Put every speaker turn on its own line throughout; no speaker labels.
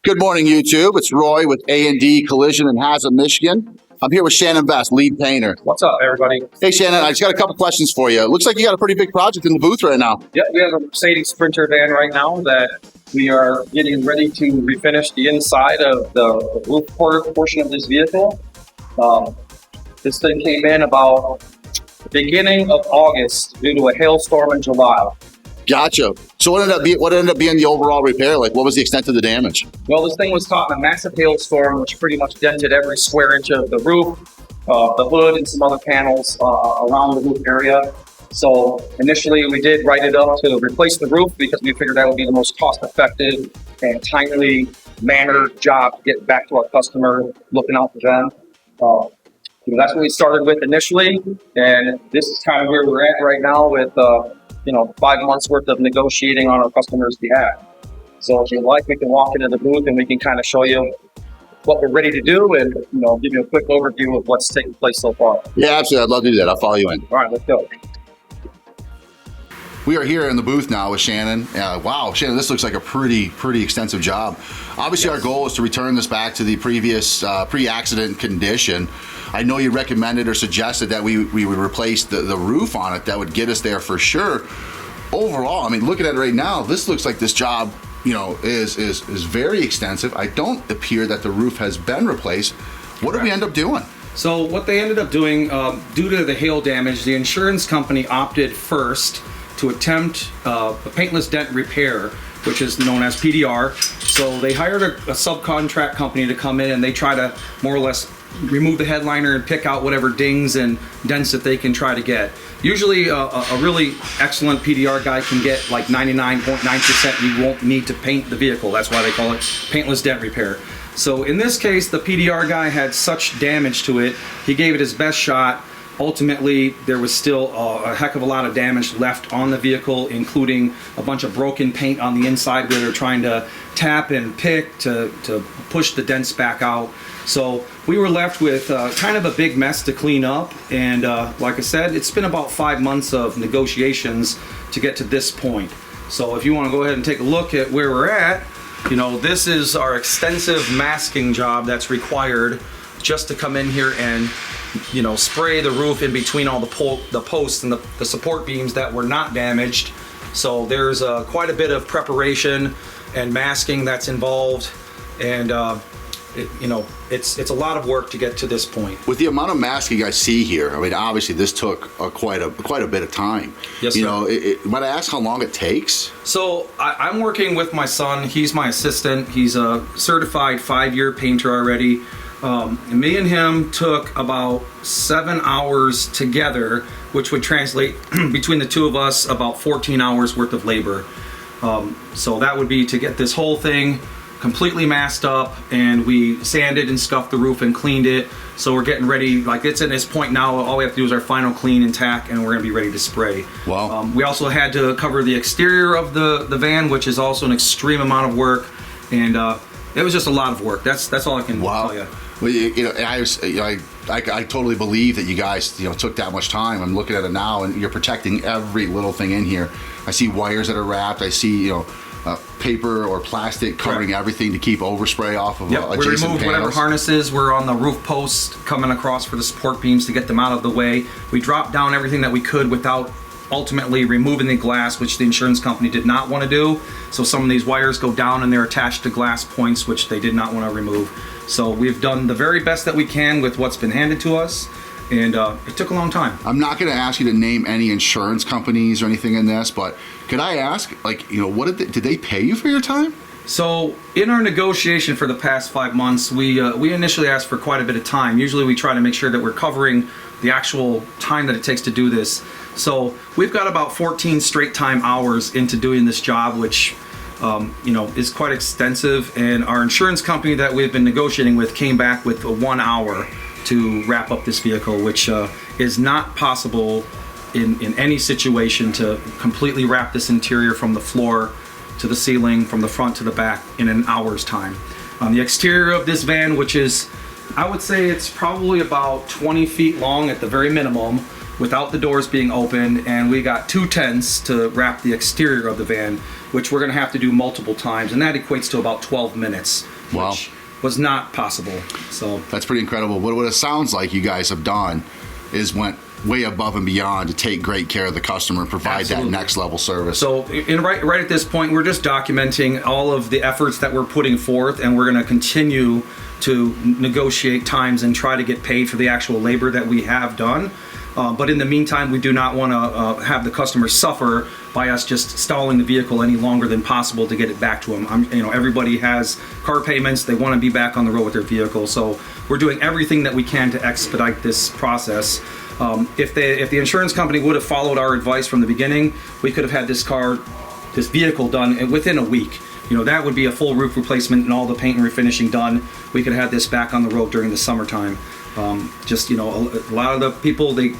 Good morning, YouTube. It's Roy with A&D Collision in Hazlet, Michigan. I'm here with Shannon Best, lead painter.
What's up, everybody?
Hey, Shannon, I just got a couple questions for you. It looks like you got a pretty big project in the booth right now.
Yep, we have a Mercedes Sprinter van right now that we are getting ready to refinish the inside of the roof portion of this vehicle. This thing came in about the beginning of August due to a hailstorm in July.
Gotcha. So what ended up being the overall repair? Like, what was the extent of the damage?
Well, this thing was caught in a massive hailstorm, which pretty much dented every square inch of the roof, the hood, and some other panels around the roof area. So initially, we did write it up to replace the roof because we figured that would be the most cost-effective and timely manner job to get back to our customer, looking out for them. That's what we started with initially, and this is kind of where we're at right now with 5 months worth of negotiating on our customer's behalf. So if you'd like, we can walk into the booth and we can kind of show you what we're ready to do and give you a quick overview of what's taken place so far.
Yeah, absolutely. I'd love to do that. I'll follow you in.
All right, let's go.
We are here in the booth now with Shannon. Wow, Shannon, this looks like a pretty extensive job. Obviously, Our goal is to return this back to the previous pre-accident condition. I know you recommended or suggested that we would replace the roof on it. That would get us there for sure. Overall, I mean, looking at it right now, this looks like this job, is very extensive. I don't appear that the roof has been replaced. What did we end up doing?
So what they ended up doing, due to the hail damage, the insurance company opted first to attempt a Paintless Dent Repair, which is known as PDR. So they hired a subcontract company to come in and they try to more or less remove the headliner and pick out whatever dings and dents that they can try to get. Usually a really excellent PDR guy can get like 99.9%. You won't need to paint the vehicle. That's why they call it Paintless Dent Repair. So in this case, the PDR guy had such damage to it, he gave it his best shot. Ultimately, there was still a heck of a lot of damage left on the vehicle, including a bunch of broken paint on the inside where they're trying to tap and pick to push the dents back out. So we were left with kind of a big mess to clean up. And like I said, it's been about 5 months of negotiations to get to this point. So if you want to go ahead and take a look at where we're at, this is our extensive masking job that's required just to come in here and spray the roof in between all the posts and the support beams that were not damaged. So there's quite a bit of preparation and masking that's involved, and it's a lot of work to get to this point.
With the amount of masking I see here, I mean, obviously this took quite a bit of time.
Yes, sir.
Might I ask how long it takes?
So I'm working with my son. He's my assistant. He's a certified 5-year painter already. Me and him took about 7 hours together, which would translate between the two of us about 14 hours worth of labor. So that would be to get this whole thing completely masked up, and we sanded and scuffed the roof and cleaned it. So we're getting ready, like it's at this point now, all we have to do is our final clean and tack, and we're gonna be ready to spray.
Wow.
We also had to cover the exterior of the van, which is also an extreme amount of work, and it was just a lot of work. That's all I can tell you.
Well, I totally believe that you guys took that much time. I'm looking at it now, and you're protecting every little thing in here. I see wires that are wrapped. I see paper or plastic covering everything to keep overspray off of adjacent
we removed
panels.
whatever harnesses were on the roof posts coming across for the support beams to get them out of the way. We dropped down everything that we could without ultimately removing the glass, which the insurance company did not want to do. So some of these wires go down and they're attached to glass points, which they did not want to remove. So we've done the very best that we can with what's been handed to us, and it took a long time.
I'm not going to ask you to name any insurance companies or anything in this, but could I ask, what did they pay you for your time?
So in our negotiation for the past 5 months, we initially asked for quite a bit of time. Usually we try to make sure that we're covering the actual time that it takes to do this. So we've got about 14 straight time hours into doing this job, which is quite extensive. And our insurance company that we've been negotiating with came back with 1 hour to wrap up this vehicle, which is not possible in any situation to completely wrap this interior from the floor to the ceiling, from the front to the back in an hour's time. The exterior of this van, which is, I would say it's probably about 20 feet long at the very minimum, without the doors being open, and we got 2 tents to wrap the exterior of the van. which we're going to have to do multiple times, and that equates to about 12 minutes,
Wow.
which was not possible. So
That's pretty incredible. What it sounds like you guys have done is went way above and beyond to take great care of the customer and provide
Absolutely.
that next level service.
So, right at this point, we're just documenting all of the efforts that we're putting forth, and we're going to continue to negotiate times and try to get paid for the actual labor that we have done. But in the meantime, we do not want to have the customer suffer by us just stalling the vehicle any longer than possible to get it back to them. Everybody has car payments; they want to be back on the road with their vehicle. So we're doing everything that we can to expedite this process. If the insurance company would have followed our advice from the beginning, we could have had this vehicle done within a week. That would be a full roof replacement and all the paint and refinishing done. We could have had this back on the road during the summertime. A lot of the people, they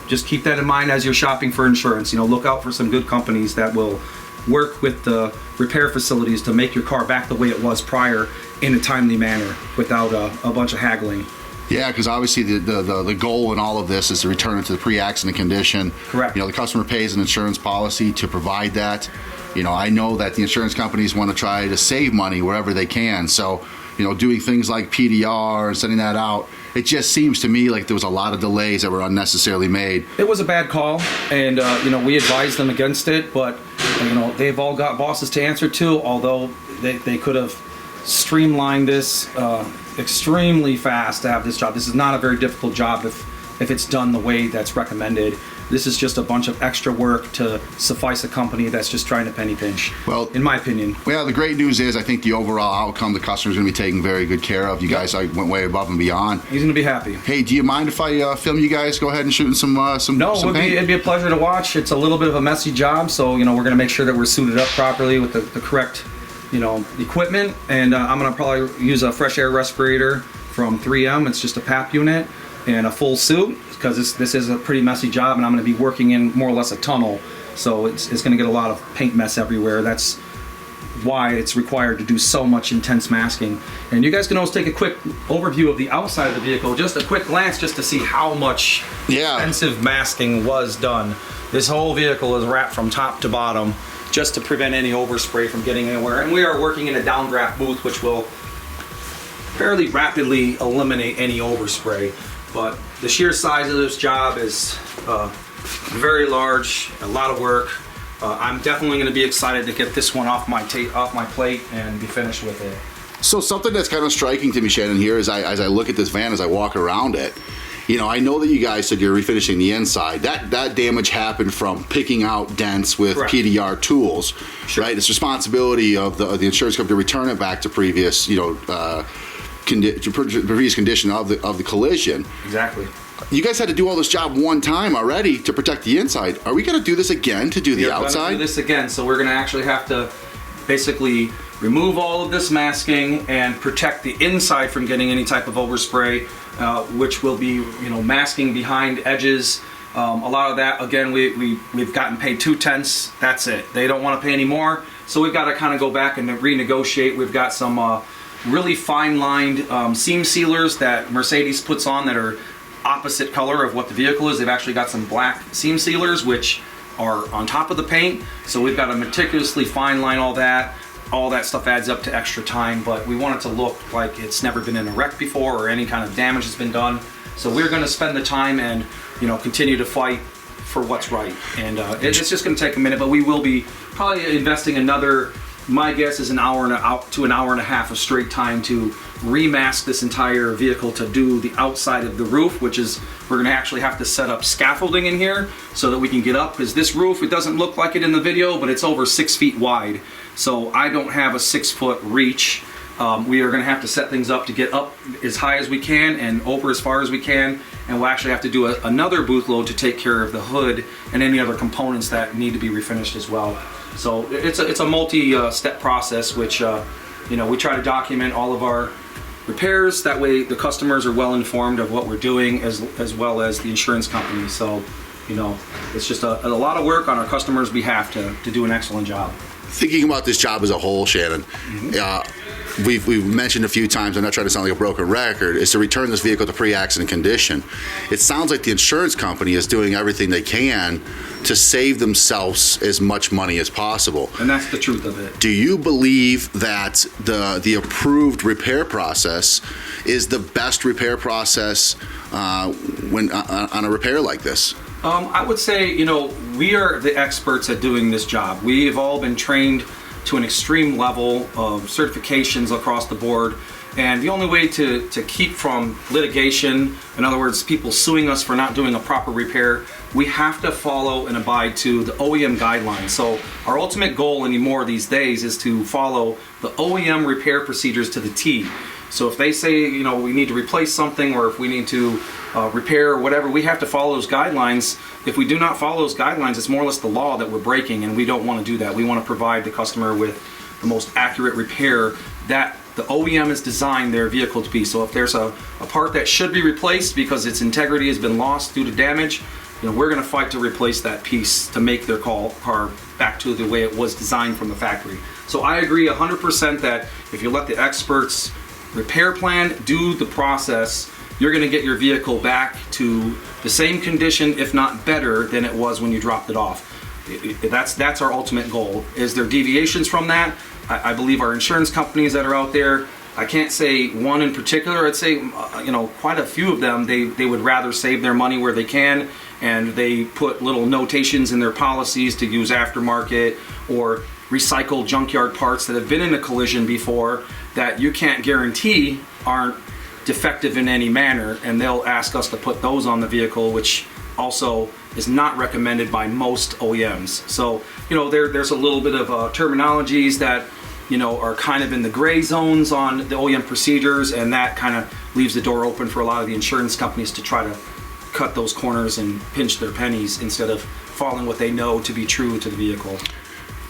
just keep that in mind as you're shopping for insurance. Look out for some good companies that will work with the repair facilities to make your car back the way it was prior in a timely manner without a bunch of haggling.
Yeah, because obviously the goal in all of this is to return it to the pre-accident condition.
Correct.
The customer pays an insurance policy to provide that. I know that the insurance companies want to try to save money wherever they can. So, doing things like PDR and sending that out, it just seems to me like there was a lot of delays that were unnecessarily made.
It was a bad call, and we advised them against it, but they've all got bosses to answer to, although they could have streamlined this extremely fast to have this job. This is not a very difficult job if it's done the way that's recommended. This is just a bunch of extra work to suffice a company that's just trying to penny pinch. Well, in my opinion.
Well, the great news is I think the overall outcome, the customer's going to be taken very good care of. You guys went way above and beyond.
He's going to be happy.
Hey, do you mind if I film you guys go ahead and shooting some
No,
some paint?
it'd be a pleasure to watch. It's a little bit of a messy job, so we're going to make sure that we're suited up properly with the correct equipment, and I'm going to probably use a fresh air respirator from 3M. It's just a PAP unit and a full suit, because this is a pretty messy job, and I'm going to be working in more or less a tunnel, so it's going to get a lot of paint mess everywhere. That's why it's required to do so much intense masking. And you guys can always take a quick overview of the outside of the vehicle, just a quick glance, just to see how much extensive masking was done. This whole vehicle is wrapped from top to bottom just to prevent any overspray from getting anywhere. And we are working in a downdraft booth, which will fairly rapidly eliminate any overspray. But the sheer size of this job is very large, a lot of work. I'm definitely going to be excited to get this one off my plate and be finished with it.
So something that's kind of striking to me, Shannon, here as I look at this van, as I walk around it, I know that you guys said you're refinishing the inside. That damage happened from picking out dents with
Correct.
PDR tools,
Sure.
right? It's responsibility of the insurance company to return it back to previous, previous condition of the collision.
Exactly.
You guys had to do all this job one time already to protect the inside. Are we going to do this again to do the
We're
outside?
going to do this again, so we're going to actually have to basically remove all of this masking and protect the inside from getting any type of overspray, which will be masking behind edges. A lot of that, again, we've gotten paid 2/10. That's it. They don't want to pay any more, so we've got to kind of go back and renegotiate. We've got some really fine-lined seam sealers that Mercedes puts on that are opposite color of what the vehicle is. They've actually got some black seam sealers which are on top of the paint, so we've got to meticulously fine line all that. All that stuff adds up to extra time, but we want it to look like it's never been in a wreck before or any kind of damage has been done. So we're going to spend the time and continue to fight for what's right. And it's just going to take a minute, but we will be probably investing another, my guess is an hour to an hour and a half of straight time to remask this entire vehicle to do the outside of the roof, which is we're going to actually have to set up scaffolding in here so that we can get up, because this roof, it doesn't look like it in the video, but it's over 6 feet wide. So I don't have a 6-foot reach. We are going to have to set things up to get up as high as we can and over as far as we can, and we'll actually have to do another booth load to take care of the hood and any other components that need to be refinished as well. So it's a multi-step process, which we try to document all of our repairs. That way the customers are well informed of what we're doing, as well as the insurance company. So it's just a lot of work on our customers' behalf to do an excellent job.
Thinking about this job as a whole, Shannon, we've mentioned a few times, I'm not trying to sound like a broken record, is to return this vehicle to pre-accident condition. It sounds like the insurance company is doing everything they can to save themselves as much money as possible.
And that's the truth of it.
Do you believe that the approved repair process is the best repair process when on a repair like this?
I would say, you know, we are the experts at doing this job. We have all been trained to an extreme level of certifications across the board. And the only way to keep from litigation, in other words, people suing us for not doing a proper repair, we have to follow and abide to the OEM guidelines. So our ultimate goal anymore these days is to follow the OEM repair procedures to the T. So if they say, you know, we need to replace something, or if we need to repair or whatever, we have to follow those guidelines. If we do not follow those guidelines, it's more or less the law that we're breaking, and we don't want to do that. We want to provide the customer with the most accurate repair that the OEM has designed their vehicle to be. So if there's a part that should be replaced because its integrity has been lost due to damage, you know, we're going to fight to replace that piece to make their car back to the way it was designed from the factory. So I agree 100% that if you let the experts repair plan do the process, you're going to get your vehicle back to the same condition, if not better, than it was when you dropped it off. That's our ultimate goal. Is there deviations from that? I believe our insurance companies that are out there, I can't say one in particular. I'd say, you know, quite a few of them, they would rather save their money where they can, and they put little notations in their policies to use aftermarket or recycled junkyard parts that have been in a collision before that you can't guarantee aren't defective in any manner, and they'll ask us to put those on the vehicle, which also is not recommended by most OEMs. So, you know, there's a little bit of terminologies that, you know, are kind of in the gray zones on the OEM procedures, and that kind of leaves the door open for a lot of the insurance companies to try to cut those corners and pinch their pennies instead of following what they know to be true to the vehicle.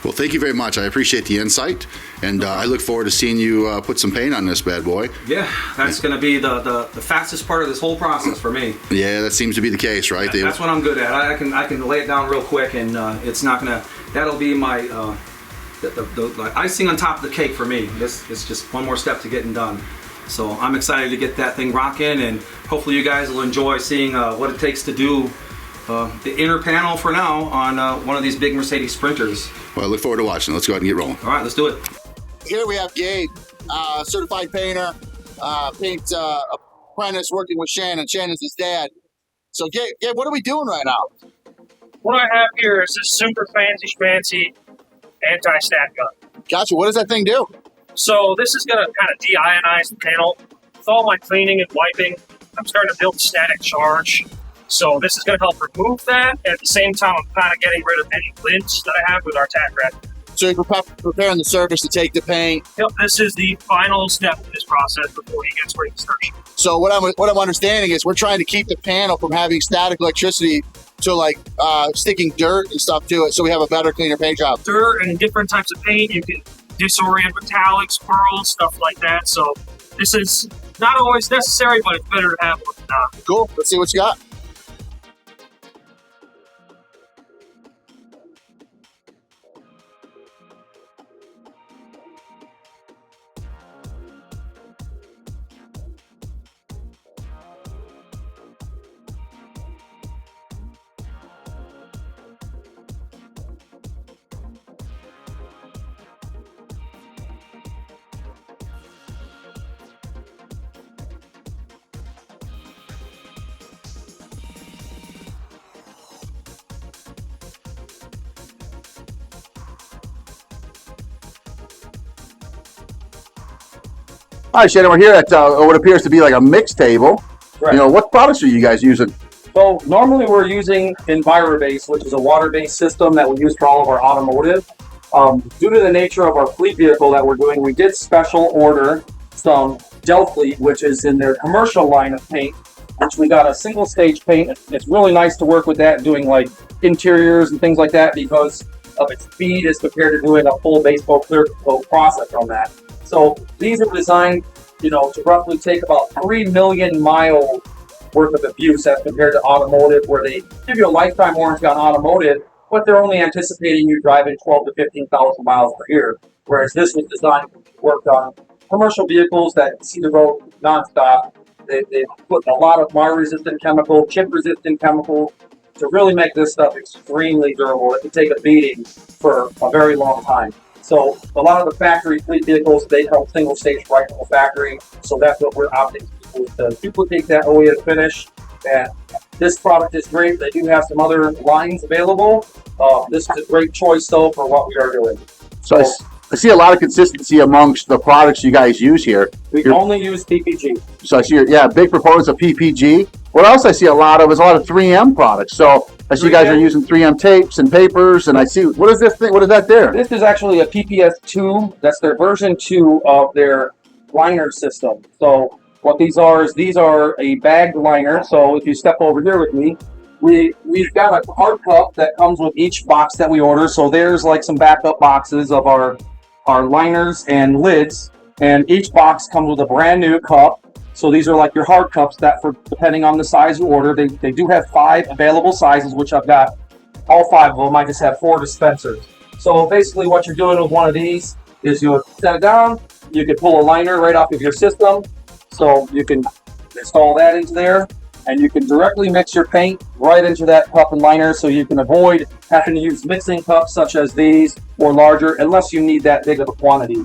Well, thank you very much. I appreciate the insight, and I look forward to seeing you put some paint on this bad boy.
Yeah, that's going to be the fastest part of this whole process for me.
Yeah, that seems to be the case, right?
That's what I'm good at. I can lay it down real quick, and it's not gonna. That'll be my the icing on top of the cake for me. This is just one more step to getting done. So I'm excited to get that thing rocking, and hopefully you guys will enjoy seeing what it takes to do the inner panel for now on one of these big Mercedes Sprinters.
Well, I look forward to watching. Let's go ahead and get rolling.
All right, let's do it.
Here we have Gabe, certified painter, paint apprentice working with Shannon. Shannon's his dad. So Gabe, what are we doing right now?
What I have here is this super fancy anti-stat gun.
Gotcha. What does that thing do?
So this is going to kind of de-ionize the panel. With all my cleaning and wiping, I'm starting to build static charge. So this is going to help remove that. At the same time, I'm kind of getting rid of any lids that I have with our tack rack.
So you're preparing the surface to take the paint.
Yep, this is the final step in this process before he gets ready to start.
So what I'm understanding is we're trying to keep the panel from having static electricity to like sticking dirt and stuff to it, so we have a better, cleaner paint job.
Dirt and different types of paint. You can disorient metallics, pearls, stuff like that. So this is not always necessary, but it's better to have one than not.
Cool. Let's see what you got. Hi, Shannon. We're here at what appears to be like a mix table.
Right.
You know, what products are you guys using?
So normally we're using EnviroBase, which is a water-based system that we use for all of our automotive. Due to the nature of our fleet vehicle that we're doing, we did special order some Delfleet, which is in their commercial line of paint, which we got a single stage paint. It's really nice to work with that, doing like interiors and things like that because of its speed as compared to doing a full base coat, clear coat process on that. So these are designed, you know, to roughly take about 3 million miles worth of abuse as compared to automotive, where they give you a lifetime warranty on automotive, but they're only anticipating you driving 12 to 15,000 miles per year. Whereas this was designed to work on commercial vehicles that see the road nonstop. They put a lot of wire-resistant chemical, chip-resistant chemical to really make this stuff extremely durable. It can take a beating for a very long time. So a lot of the factory fleet vehicles, they come single stage right from the factory. So that's what we're opting to duplicate that OEM finish. And this product is great. They do have some other lines available. This is a great choice though for what we are doing.
So I see a lot of consistency amongst the products you guys use here.
We only use PPG.
So I see, big proponents of PPG. What else I see a lot of is a lot of 3M products. So I see you guys are using 3M tapes and papers, and I see, what is this thing? What is that there?
This is actually a PPS 2. That's their version 2 of their liner system. So what these are is a bagged liner. So if you step over here with me, we've got a hard cup that comes with each box that we order. So there's like some backup boxes of our liners and lids, and each box comes with a brand new cup. So these are like your hard cups that, for depending on the size you order, they do have 5 available sizes, which I've got all 5 of them. I just have 4 dispensers. So basically what you're doing with one of these is you set it down, you can pull a liner right off of your system. So you can install that into there, and you can directly mix your paint right into that cup and liner, so you can avoid having to use mixing cups such as these or larger, unless you need that big of a quantity.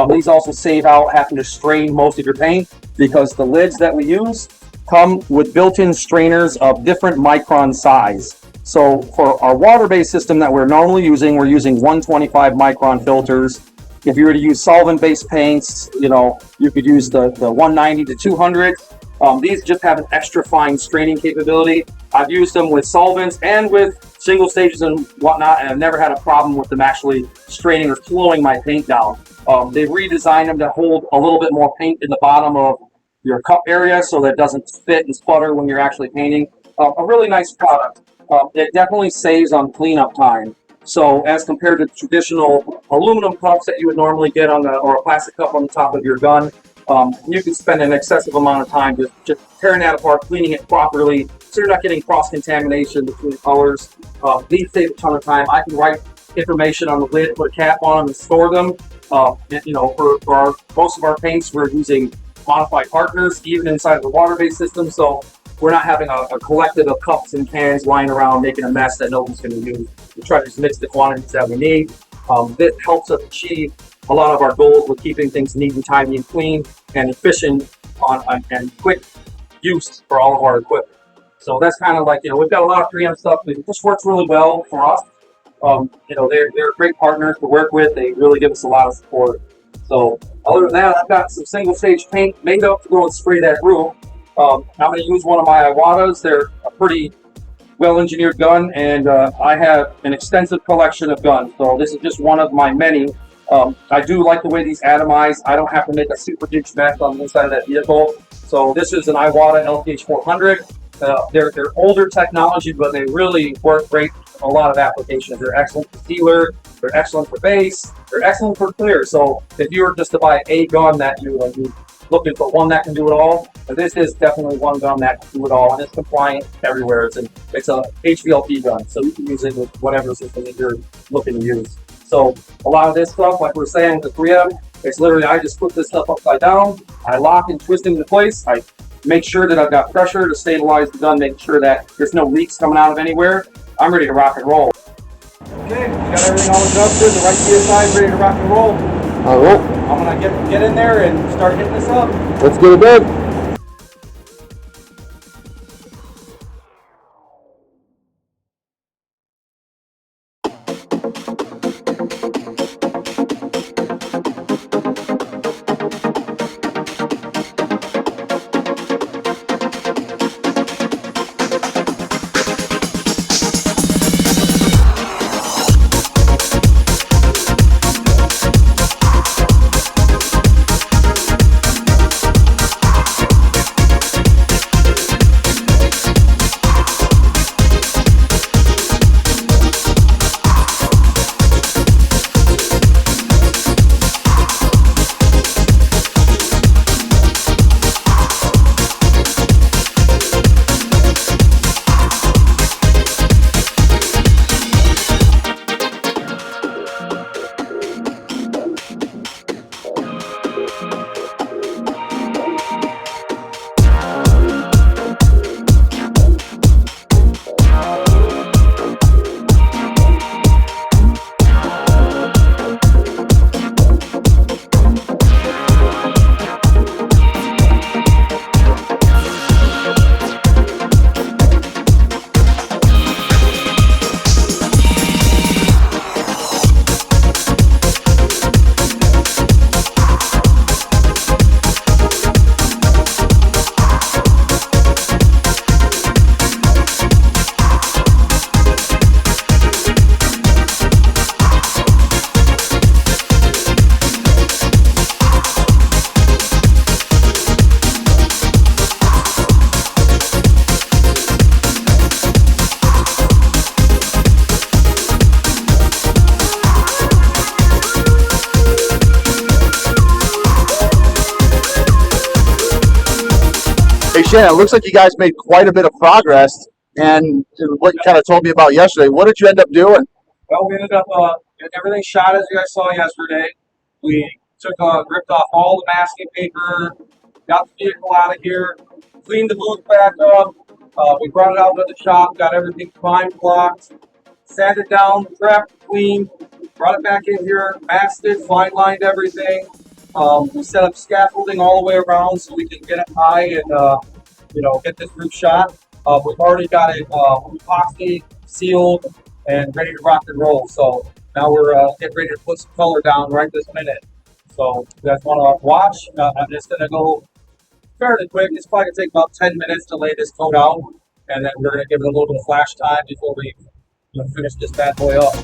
These also save out having to strain most of your paint, because the lids that we use come with built-in strainers of different micron size. So for our water-based system that we're normally using, we're using 125 micron filters. If you were to use solvent-based paints, you could use the 190 to 200. These just have an extra fine straining capability. I've used them with solvents and with single stages and whatnot, and I've never had a problem with them actually straining or slowing my paint down. They've redesigned them to hold a little bit more paint in the bottom of your cup area so that it doesn't spit and sputter when you're actually painting. A really nice product. It definitely saves on cleanup time. So as compared to traditional aluminum cups that you would normally get or a plastic cup on the top of your gun, you can spend an excessive amount of time just tearing that apart, cleaning it properly, so you're not getting cross-contamination between colors. These save a ton of time. I can write information on the lid, put a cap on them, and store them. For most of our paints, we're using modified partners, even inside of the water-based system, so we're not having a collective of cups and cans lying around making a mess that nobody's going to use. We try to just mix the quantities that we need. This helps us achieve a lot of our goals with keeping things neat and tidy and clean and efficient and quick use for all of our equipment. So that's kind of like, we've got a lot of 3M stuff. This works really well for us. They're great partners to work with. They really give us a lot of support. So other than that, I've got some single stage paint made up to go and spray that roof. I'm going to use one of my Iwatas. They're a pretty well-engineered gun, and I have an extensive collection of guns. So this is just one of my many. I do like the way these atomize. I don't have to make a super huge mess on the inside of that vehicle. So this is an Iwata LPH 400. They're older technology, but they really work great in a lot of applications. They're excellent for sealer, they're excellent for base, they're excellent for clear. So if you were just to buy a gun that you're looking for one that can do it all, this is definitely one gun that can do it all, and it's compliant everywhere. It's a HVLP gun, so you can use it with whatever system that you're looking to use. So a lot of this stuff, like we're saying with the 3M, it's literally, I just put this stuff upside down, I lock and twist it into place, I make sure that I've got pressure to stabilize the gun, make sure that there's no leaks coming out of anywhere. I'm ready to rock and roll. Okay, got everything all adjusted, the right PSI is ready to rock and roll.
All right.
I'm gonna get in there and start hitting this up.
Let's get it done.
Shannon, it looks like you guys made quite a bit of progress, and what you kind of told me about yesterday. What did you end up doing?
Well, we ended up getting everything shot as you guys saw yesterday. We ripped off all the masking paper, got the vehicle out of here, cleaned the booth back up. We brought it out to the shop, got everything prime blocked, sanded it down, prepped, cleaned, brought it back in here, masked it, fine lined everything. We set up scaffolding all the way around so we can get it high and get this roof shot. We've already got it epoxy sealed and ready to rock and roll. So now we're getting ready to put some color down right this minute. So if you guys want to watch, I'm just going to go fairly quick. It's probably going to take about 10 minutes to lay this coat out, and then we're going to give it a little bit of flash time before we finish this bad boy up.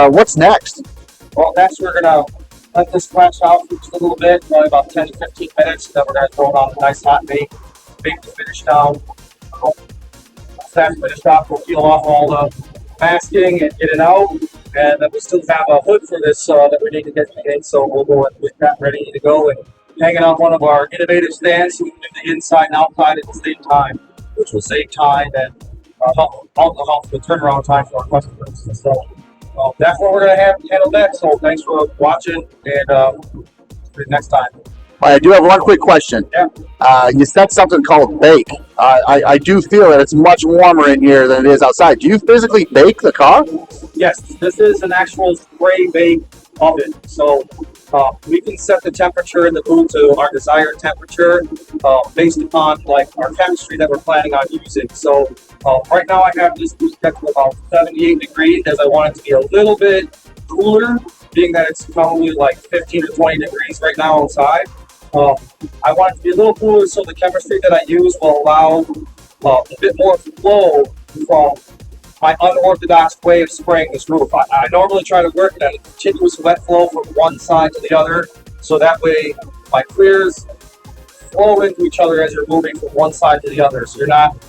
What's next?
Well, next we're gonna let this flash out for just a little bit, probably about 10 to 15 minutes. Then we're going to throw it on a nice hot bake the finish down. Once that's finished off, we'll peel off all the masking and get it out. And then we still have a hood for this that we need to get in, so we'll go and get that ready to go and hang it on one of our innovative stands so we can do the inside and outside at the same time, which will save time and help the turnaround time for our customers. So that's what we're going to handle next. So thanks for watching, and see you next time.
I do have one quick question.
Yeah.
You said something called bake. I do feel that it's much warmer in here than it is outside. Do you physically bake the car?
Yes, this is an actual spray bake oven. So we can set the temperature in the booth to our desired temperature based upon like our chemistry that we're planning on using. So right now I have this booth set to about 78 degrees, as I want it to be a little bit cooler, being that it's probably like 15 to 20 degrees right now outside. I want it to be a little cooler so the chemistry that I use will allow a bit more flow from my unorthodox way of spraying this roof. I normally try to work at a continuous wet flow from one side to the other, so that way my clears flow into each other as you're moving from one side to the other. So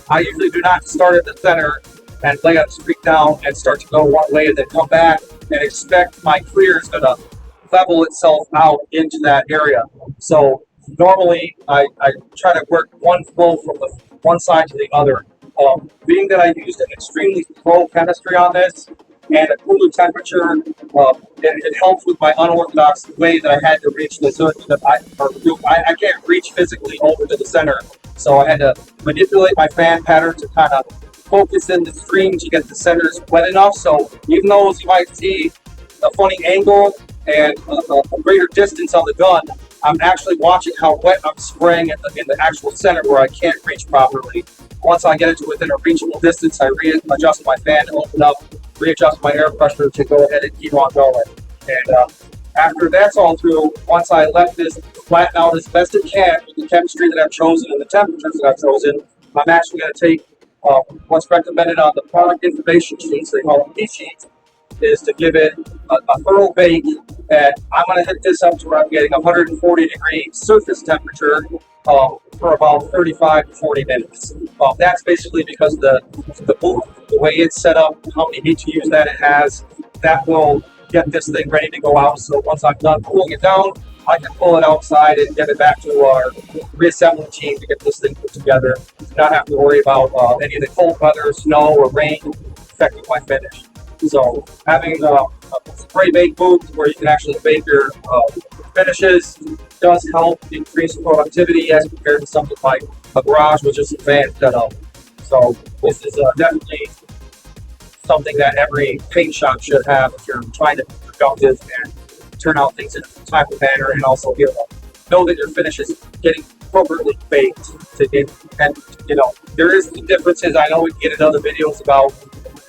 I usually do not start at the center and lay a streak down and start to go one way and then come back and expect my clear is gonna level itself out into that area. So normally I try to work one flow from the one side to the other. Being that I used an extremely low chemistry on this and a cooler temperature, it helps with my unorthodox way that I had to reach the circuit. I can't reach physically over to the center, so I had to manipulate my fan pattern to kind of focus in the stream to get the centers wet enough. So even though you might see a funny angle and a greater distance on the gun, I'm actually watching how wet I'm spraying in the actual center where I can't reach properly. Once I get it to within a reachable distance, I readjust my fan to open up, readjust my air pressure to go ahead and keep on going. And after that's all through, once I let this flatten out as best it can with the chemistry that I've chosen and the temperatures that I've chosen, I'm actually going to take what's recommended on the product information sheets, they call them P-sheets, is to give it a thorough bake, and I'm going to hit this up to where I'm getting 140 degree surface temperature for about 35 to 40 minutes. That's basically because the booth, the way it's set up, how many BTUs that it has, that will get this thing ready to go out. So once I'm done cooling it down, I can pull it outside and get it back to our reassembly team to get this thing put together. Not have to worry about any of the cold weather, snow, or rain affecting my finish. So having a spray bake booth where you can actually bake your finishes does help increase productivity as compared to something like a garage with just a fan set up. So this is definitely something that every paint shop should have if you're trying to be productive and turn out things in a timely manner, and also know that your finish is getting appropriately baked. And there is some differences. I know we can get in other videos about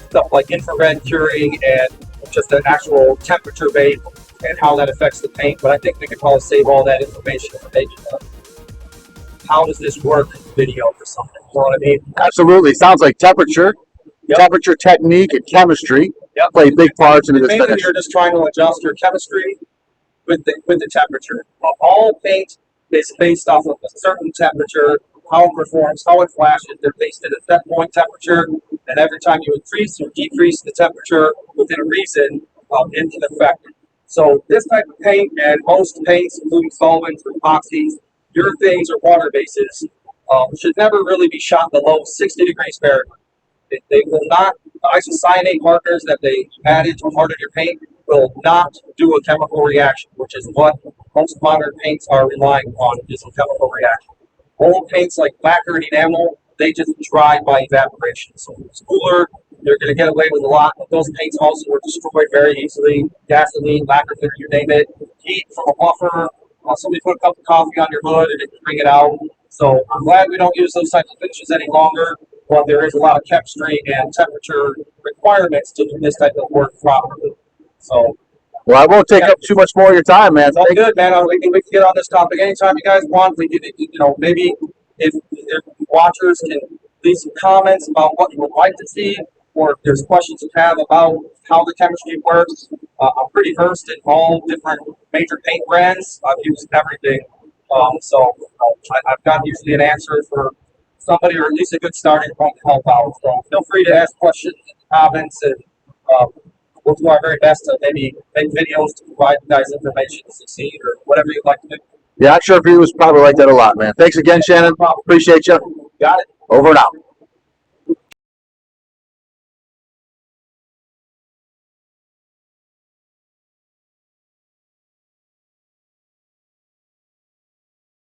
stuff like infrared curing and just an actual temperature bake and how that affects the paint, but I think we could probably save all that information for maybe how does this work video for something. You know what I mean?
Absolutely. Sounds like temperature, temperature, technique, and chemistry play big parts into this
mainly
finish.
you're just trying to adjust your chemistry with the temperature. All paint is based off of a certain temperature, how it performs, how it flashes. They're based at a set point temperature, and every time you increase or decrease the temperature within a reason, it can affect it. So this type of paint and most paints, including solvents or epoxies, urethanes or water bases, should never really be shot below 60 degrees Fahrenheit. They will not, isocyanate markers that they added to harden your paint will not do a chemical reaction, which is what most modern paints are relying on, is a chemical reaction. Old paints like lacquer and enamel, they just dry by evaporation. So it's cooler, you're going to get away with a lot, but those paints also were destroyed very easily. Gasoline, lacquer thinner, you name it. Heat from a buffer, somebody put a cup of coffee on your hood and it can bring it out. So I'm glad we don't use those types of finishes any longer, but there is a lot of chemistry and temperature requirements to do this type of work properly. So,
well, I won't take up too much more of your time, man.
it's all good, man. We can get on this topic anytime you guys want. We can, maybe if watchers can leave some comments about what you would like to see, or if there's questions you have about how the chemistry works. I'm pretty versed in all different major paint brands. I've used everything. I've got usually an answer for somebody, or at least a good starting point to help out. So feel free to ask questions, comments, and we'll do our very best to maybe make videos to provide you guys information to succeed or whatever you'd like to do.
Yeah, I'm sure viewers probably like that a lot, man. Thanks again, Shannon. Appreciate you.
Got it.
Over and out.